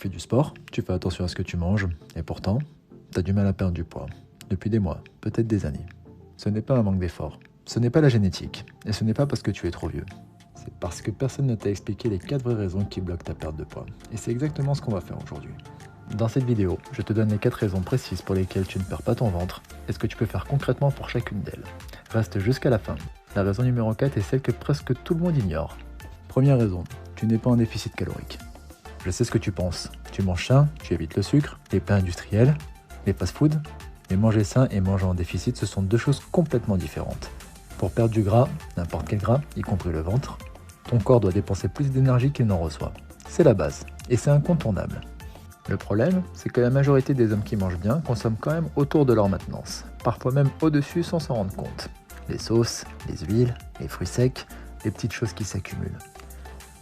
fais du sport, tu fais attention à ce que tu manges, et pourtant, tu as du mal à perdre du poids. Depuis des mois, peut-être des années. Ce n'est pas un manque d'effort, ce n'est pas la génétique, et ce n'est pas parce que tu es trop vieux. C'est parce que personne ne t'a expliqué les 4 vraies raisons qui bloquent ta perte de poids. Et c'est exactement ce qu'on va faire aujourd'hui. Dans cette vidéo, je te donne les 4 raisons précises pour lesquelles tu ne perds pas ton ventre et ce que tu peux faire concrètement pour chacune d'elles. Reste jusqu'à la fin. La raison numéro 4 est celle que presque tout le monde ignore. Première raison, tu n'es pas en déficit calorique. Je sais ce que tu penses. Tu manges sain, tu évites le sucre, les plats industriels, les fast-food. Mais manger sain et manger en déficit, ce sont deux choses complètement différentes. Pour perdre du gras, n'importe quel gras, y compris le ventre, ton corps doit dépenser plus d'énergie qu'il n'en reçoit. C'est la base, et c'est incontournable. Le problème, c'est que la majorité des hommes qui mangent bien consomment quand même autour de leur maintenance, parfois même au-dessus sans s'en rendre compte. Les sauces, les huiles, les fruits secs, les petites choses qui s'accumulent.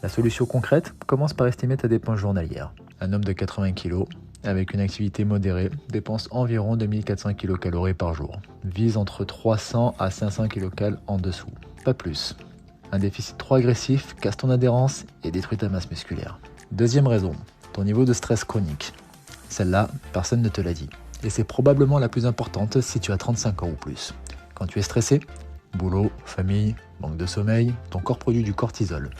La solution concrète commence par estimer ta dépense journalière. Un homme de 80 kg, avec une activité modérée, dépense environ 2400 kcal par jour. Vise entre 300 à 500 kcal en dessous, pas plus. Un déficit trop agressif casse ton adhérence et détruit ta masse musculaire. Deuxième raison, ton niveau de stress chronique. Celle-là, personne ne te l'a dit. Et c'est probablement la plus importante si tu as 35 ans ou plus. Quand tu es stressé, boulot, famille, manque de sommeil, ton corps produit du cortisol.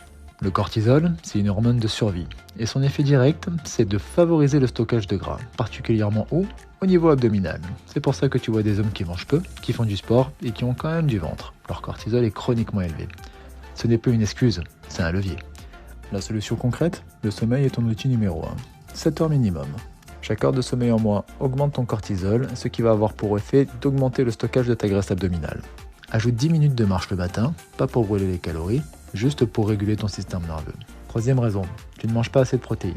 Le cortisol, c'est une hormone de survie. Et son effet direct, c'est de favoriser le stockage de gras, particulièrement où ? Au niveau abdominal. C'est pour ça que tu vois des hommes qui mangent peu, qui font du sport et qui ont quand même du ventre. Leur cortisol est chroniquement élevé. Ce n'est plus une excuse, c'est un levier. La solution concrète, le sommeil est ton outil numéro 1. 7 heures minimum. Chaque heure de sommeil en moins augmente ton cortisol, ce qui va avoir pour effet d'augmenter le stockage de ta graisse abdominale. Ajoute 10 minutes de marche le matin, pas pour brûler les calories, juste pour réguler ton système nerveux. Troisième raison, tu ne manges pas assez de protéines.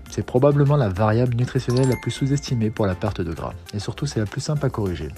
C'est probablement la variable nutritionnelle la plus sous-estimée pour la perte de gras, et surtout c'est la plus simple à corriger.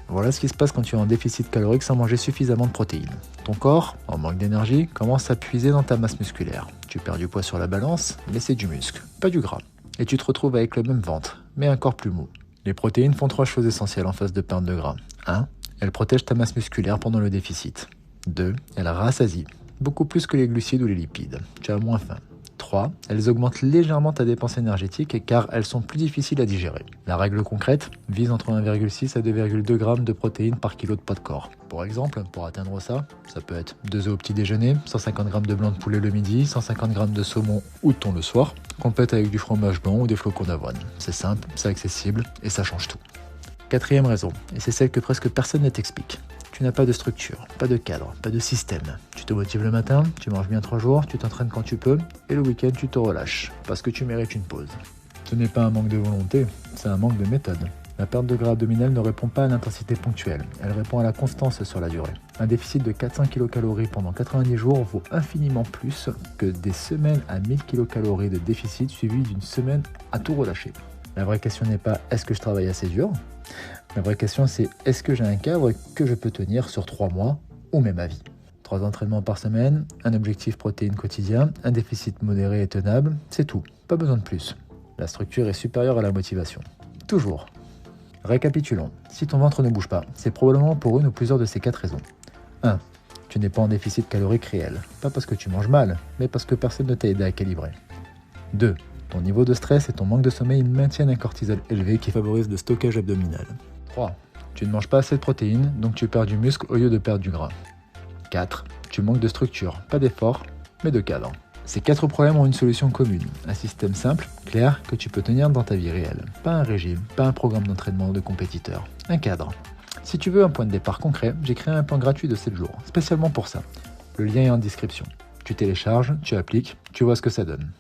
Voilà ce qui se passe quand tu es en déficit calorique sans manger suffisamment de protéines. Ton corps, en manque d'énergie, commence à puiser dans ta masse musculaire. Tu perds du poids sur la balance, mais c'est du muscle, pas du gras. Et tu te retrouves avec le même ventre, mais un corps plus mou. Les protéines font 3 choses essentielles en phase de perte de gras. 1. Elles protègent ta masse musculaire pendant le déficit. 2. Elles rassasient, beaucoup plus que les glucides ou les lipides. Tu as moins faim. 3. Elles augmentent légèrement ta dépense énergétique car elles sont plus difficiles à digérer. La règle concrète vise entre 1,6 à 2,2 g de protéines par kilo de poids de corps. Pour exemple, pour atteindre ça, ça peut être 2 œufs au petit déjeuner, 150 g de blanc de poulet le midi, 150 g de saumon ou de thon le soir, complète avec du fromage blanc ou des flocons d'avoine. C'est simple, c'est accessible et ça change tout. Quatrième raison, et c'est celle que presque personne ne t'explique. Tu n'as pas de structure, pas de cadre, pas de système. Tu te motives le matin, tu manges bien 3 jours, tu t'entraînes quand tu peux, et le week-end tu te relâches, parce que tu mérites une pause. Ce n'est pas un manque de volonté, c'est un manque de méthode. La perte de gras abdominal ne répond pas à l'intensité ponctuelle, elle répond à la constance sur la durée. Un déficit de 400 kcal pendant 90 jours vaut infiniment plus que des semaines à 1000 kcal de déficit suivi d'une semaine à tout relâcher. La vraie question n'est pas « est-ce que je travaille assez dur ?» La vraie question c'est « est-ce que j'ai un cadre que je peux tenir sur 3 mois ou même à vie ?» 3 entraînements par semaine, un objectif protéines quotidien, un déficit modéré et tenable, c'est tout, pas besoin de plus. La structure est supérieure à la motivation. Toujours. Récapitulons, si ton ventre ne bouge pas, c'est probablement pour une ou plusieurs de ces 4 raisons. 1. Tu n'es pas en déficit calorique réel, pas parce que tu manges mal, mais parce que personne ne t'a aidé à calibrer. 2. Ton niveau de stress et ton manque de sommeil maintiennent un cortisol élevé qui favorise le stockage abdominal. 3. Tu ne manges pas assez de protéines, donc tu perds du muscle au lieu de perdre du gras. 4. Tu manques de structure, pas d'effort, mais de cadre. Ces 4 problèmes ont une solution commune, un système simple, clair, que tu peux tenir dans ta vie réelle. Pas un régime, pas un programme d'entraînement de compétiteur, un cadre. Si tu veux un point de départ concret, j'ai créé un plan gratuit de 7 jours, spécialement pour ça. Le lien est en description. Tu télécharges, tu appliques, tu vois ce que ça donne.